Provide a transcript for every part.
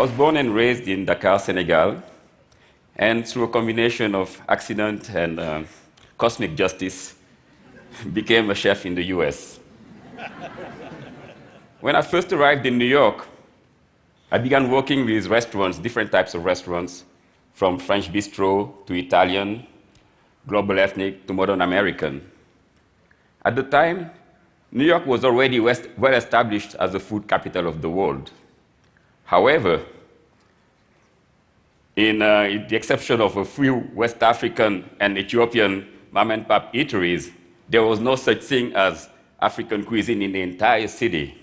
was born and raised in Dakar, Senegal, and through a combination of accident and cosmic justice, became a chef in the US. When I first arrived in New York, I began working with restaurants, different types of restaurants, from French bistro to Italian, global ethnic to modern American. At the time, New York was already well established as the food capital of the world. However, in the exception of a few West African and Ethiopian mom-and-pop eateries, there was no such thing as African cuisine in the entire city.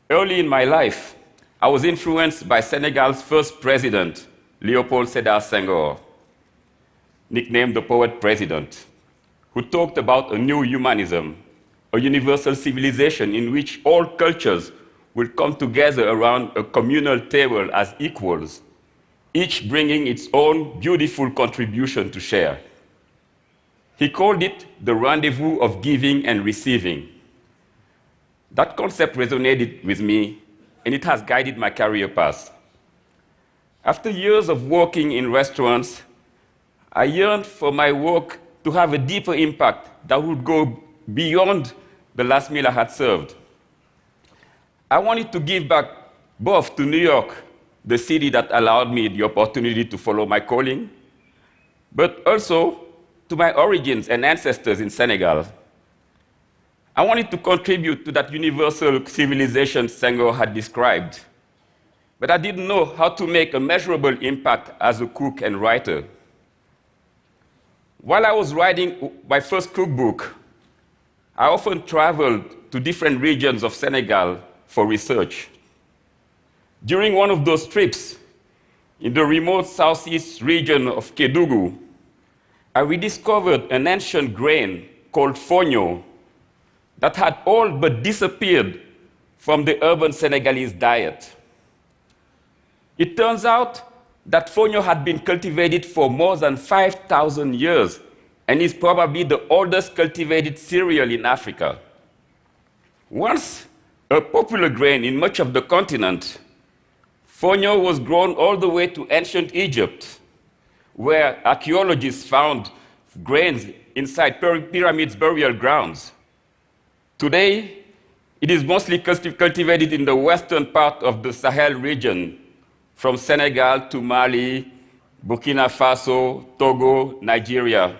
Early in my life, I was influenced by Senegal's first president, Léopold Sédar Senghor, nicknamed the Poet President, who talked about a new humanism, a universal civilization in which all cultures will come together around a communal table as equals, each bringing its own beautiful contribution to share. He called it the rendezvous of giving and receiving. That concept resonated with me, and it has guided my career path. After years of working in restaurants, I yearned for my work to have a deeper impact that would go beyond the last meal I had served. I wanted to give back both to New York, the city that allowed me the opportunity to follow my calling, but also to my origins and ancestors in Senegal. I wanted to contribute to that universal civilization Senghor had described, but I didn't know how to make a measurable impact as a cook and writer. While I was writing my first cookbook, I often traveled to different regions of Senegal for research. During one of those trips, in the remote southeast region of Kédougou, I rediscovered an ancient grain called Fonio that had all but disappeared from the urban Senegalese diet. It turns out that Fonio had been cultivated for more than 5,000 years and is probably the oldest cultivated cereal in Africa. Once a popular grain in much of the continent, Fonio was grown all the way to ancient Egypt, where archaeologists found grains inside pyramids burial grounds. Today, it is mostly cultivated in the western part of the Sahel region, from Senegal to Mali, Burkina Faso, Togo, Nigeria.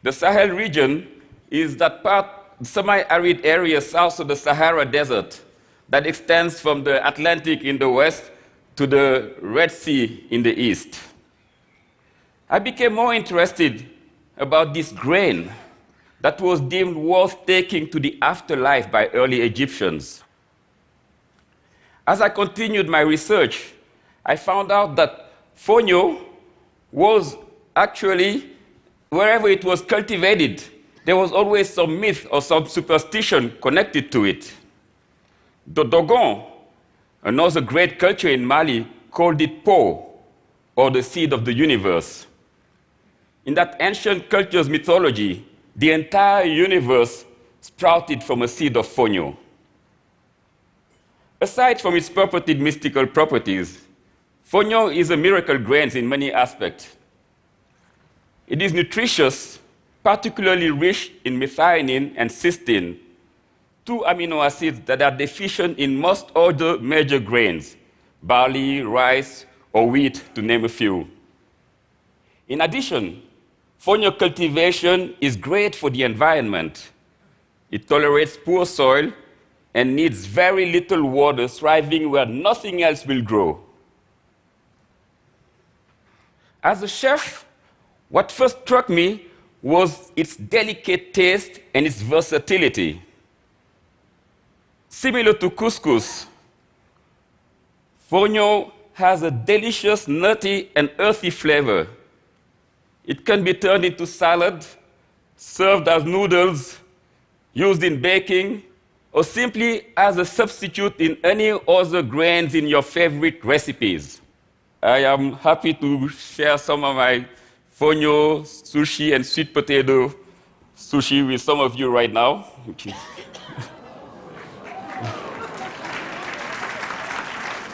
The Sahel region is that semi-arid area south of the Sahara Desert that extends from the Atlantic in the west to the Red Sea in the east. I became more interested about this grain that was deemed worth taking to the afterlife by early Egyptians. As I continued my research, I found out that Fonio was actually, wherever it was cultivated, there was always some myth or some superstition connected to it. The Dogon, another great culture in Mali, called it Po, or the seed of the universe. In that ancient culture's mythology, the entire universe sprouted from a seed of Fonio. Aside from its purported mystical properties, Fonio is a miracle grain in many aspects. It is nutritious, particularly rich in methionine and cysteine, two amino acids that are deficient in most other major grains, barley, rice, or wheat, to name a few. In addition, Fonio cultivation is great for the environment. It tolerates poor soil and needs very little water, thriving where nothing else will grow. As a chef, what first struck me was its delicate taste and its versatility. Similar to couscous, Fonio has a delicious, nutty, and earthy flavor. It can be turned into salad, served as noodles, used in baking, or simply as a substitute in any other grains in your favorite recipes. I am happy to share some of my Fonio sushi and sweet potato sushi with some of you right now.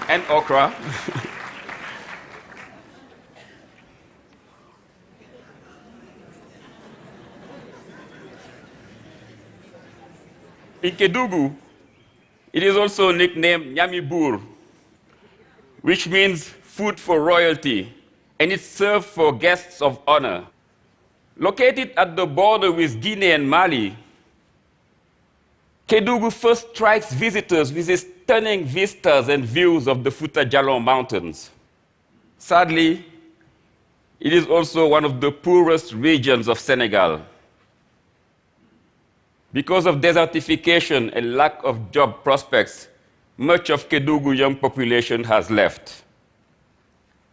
and okra. In Kedugu, it is also nicknamed Nyamibur, which means food for royalty, and it's served for guests of honor. Located at the border with Guinea and Mali, Kedugu first strikes visitors with its stunning vistas and views of the Fouta Djallon Mountains. Sadly, it is also one of the poorest regions of Senegal. Because of desertification and lack of job prospects, much of Kedugu young population has left.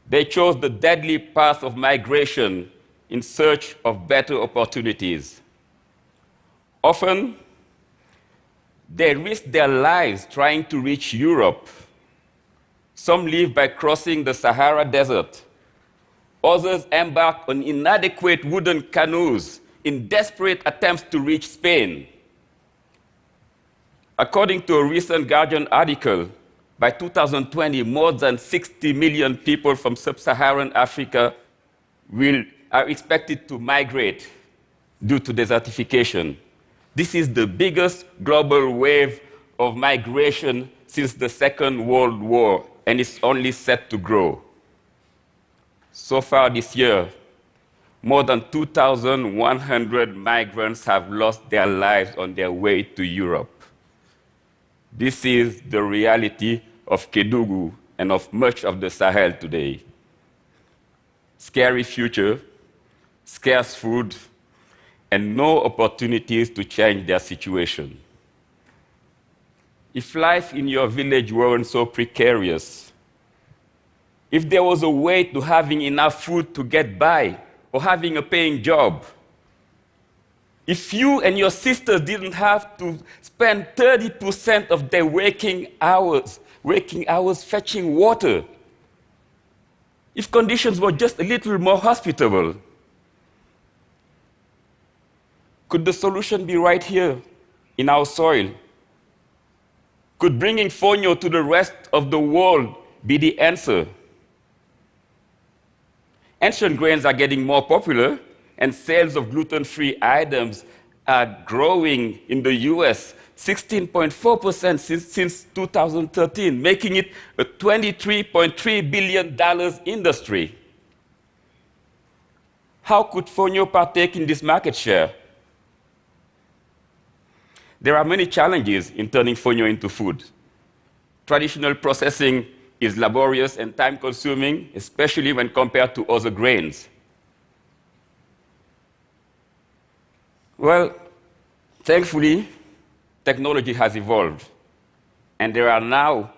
They chose the deadly path of migration in search of better opportunities. Often, they risk their lives trying to reach Europe. Some leave by crossing the Sahara Desert. Others embark on inadequate wooden canoes in desperate attempts to reach Spain. According to a recent Guardian article, by 2020, more than 60 million people from sub-Saharan Africa are expected to migrate due to desertification. This is the biggest global wave of migration since the Second World War, and it's only set to grow. So far this year, more than 2,100 migrants have lost their lives on their way to Europe. This is the reality of Kedugu and of much of the Sahel today. Scary future, scarce food, and no opportunities to change their situation. If life in your village weren't so precarious, if there was a way to having enough food to get by or having a paying job, if you and your sisters didn't have to spend 30% of their waking hours fetching water, if conditions were just a little more hospitable, could the solution be right here in our soil? Could bringing Fonio to the rest of the world be the answer? Ancient grains are getting more popular, and sales of gluten-free items are growing in the US 16.4% since 2013, making it a $23.3 billion industry. How could Fonio partake in this market share? There are many challenges in turning Fonio into food. Traditional processing is laborious and time-consuming, especially when compared to other grains. Well, thankfully, technology has evolved, and there are now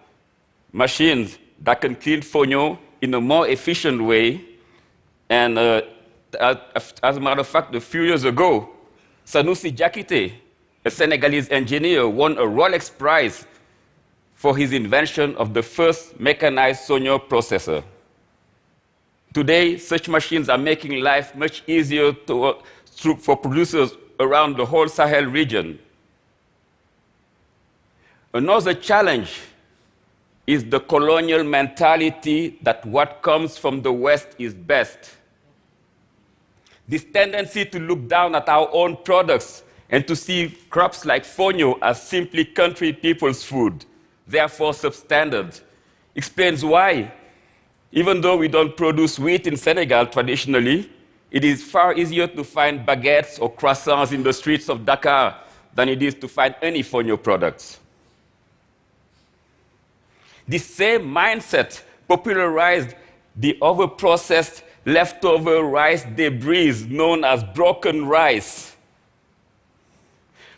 machines that can clean Fonio in a more efficient way. And as a matter of fact, a few years ago, Sanusi Diakité, a Senegalese engineer, won a Rolex Prize for his invention of the first mechanized Fonio processor. Today, such machines are making life much easier for producers around the whole Sahel region. Another challenge is the colonial mentality that what comes from the West is best. This tendency to look down at our own products and to see crops like Fonio as simply country people's food, therefore substandard, explains why, even though we don't produce wheat in Senegal traditionally, it is far easier to find baguettes or croissants in the streets of Dakar than it is to find any Fonio products. This same mindset popularized the overprocessed leftover rice debris known as broken rice,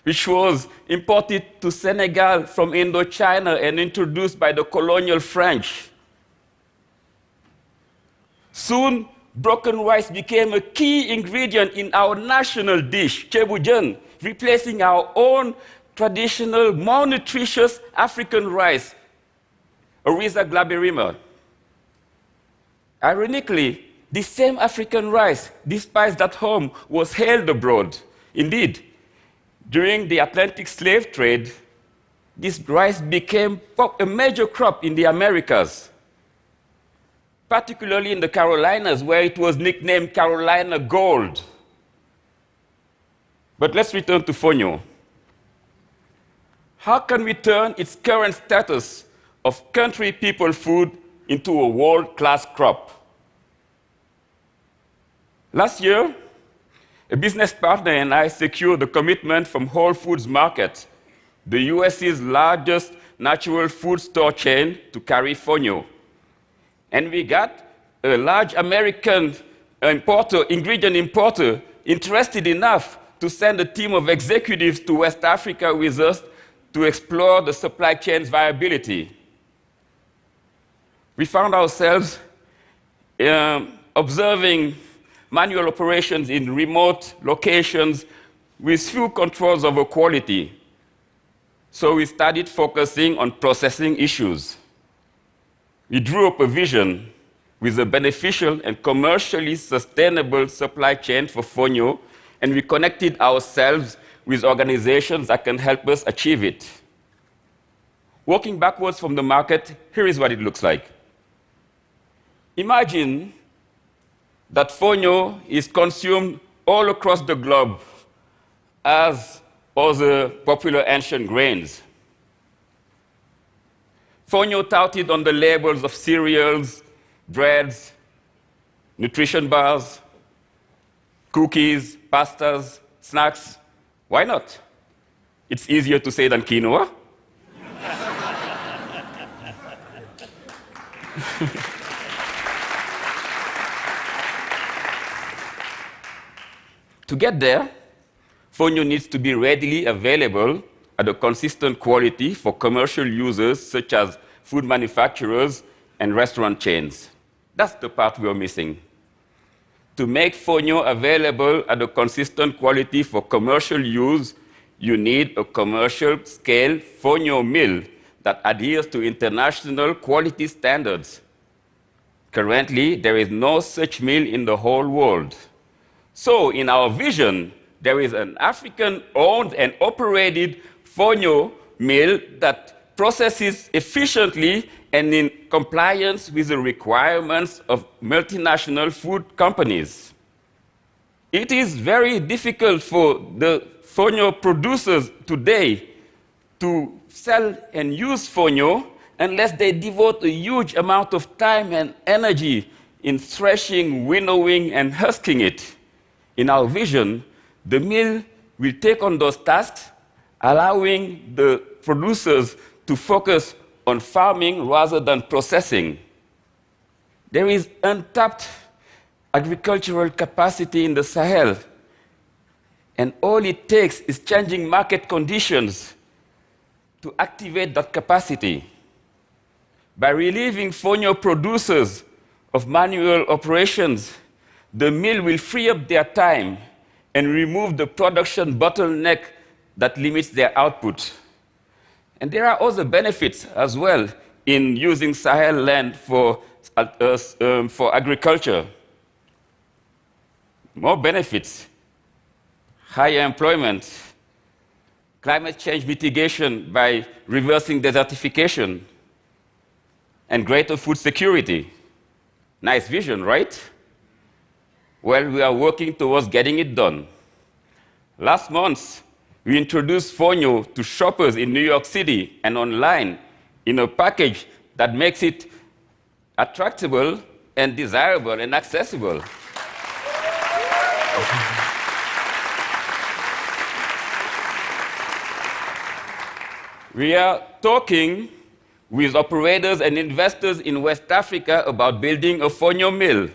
which was imported to Senegal from Indochina and introduced by the colonial French. Soon, broken rice became a key ingredient in our national dish, chebujan, replacing our own traditional, more nutritious African rice, Oryza glaberrima. Ironically, this same African rice, despised at home, was hailed abroad. Indeed, during the Atlantic slave trade, this rice became a major crop in the Americas, particularly in the Carolinas, where it was nicknamed Carolina Gold. But let's return to Fonio. How can we turn its current status of country people food into a world-class crop? Last year, a business partner and I secured a commitment from Whole Foods Market, the US's largest natural food store chain, to carry Fonio. And we got a large American ingredient importer, interested enough to send a team of executives to West Africa with us to explore the supply chain's viability. We found ourselves observing manual operations in remote locations with few controls over quality. So we started focusing on processing issues. We drew up a vision with a beneficial and commercially sustainable supply chain for Fonio, and we connected ourselves with organizations that can help us achieve it. Working backwards from the market, here is what it looks like. Imagine that Fonio is consumed all across the globe as other popular ancient grains. Fonio touted on the labels of cereals, breads, nutrition bars, cookies, pastas, snacks. Why not? It's easier to say than quinoa. To get there, Fonio needs to be readily available at a consistent quality for commercial users such as food manufacturers and restaurant chains. That's the part we're missing. To make Fonio available at a consistent quality for commercial use, you need a commercial-scale Fonio mill that adheres to international quality standards. Currently, there is no such mill in the whole world. So, in our vision, there is an African-owned and operated Fonio mill that processes efficiently and in compliance with the requirements of multinational food companies. It is very difficult for the Fonio producers today to sell and use Fonio unless they devote a huge amount of time and energy in threshing, winnowing, and husking it. In our vision, the mill will take on those tasks, allowing the producers to focus on farming rather than processing. There is untapped agricultural capacity in the Sahel, and all it takes is changing market conditions to activate that capacity. By relieving Fonio producers of manual operations, the mill will free up their time and remove the production bottleneck that limits their output. And there are other benefits as well in using Sahel land for agriculture. More benefits: higher employment, climate change mitigation by reversing desertification, and greater food security. Nice vision, right? Well, we are working towards getting it done. Last month, we introduced Fonio to shoppers in New York City and online in a package that makes it attractable and desirable and accessible. We are talking with operators and investors in West Africa about building a Fonio mill.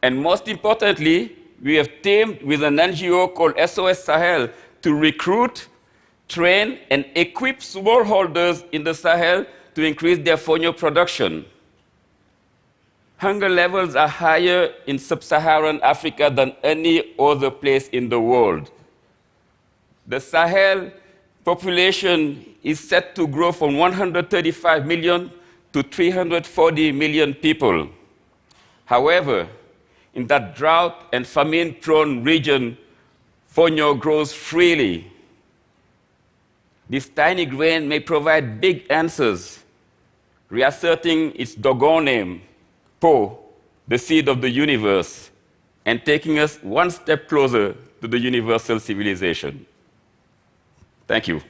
And most importantly, we have teamed with an NGO called SOS Sahel to recruit, train, and equip smallholders in the Sahel to increase their Fonio production. Hunger levels are higher in sub-Saharan Africa than any other place in the world. The Sahel population is set to grow from 135 million to 340 million people. However, in that drought and famine-prone region, Fonio grows freely. this tiny grain may provide big answers, reasserting its Dogon name, Po, the seed of the universe, and taking us one step closer to the universal civilization. Thank you.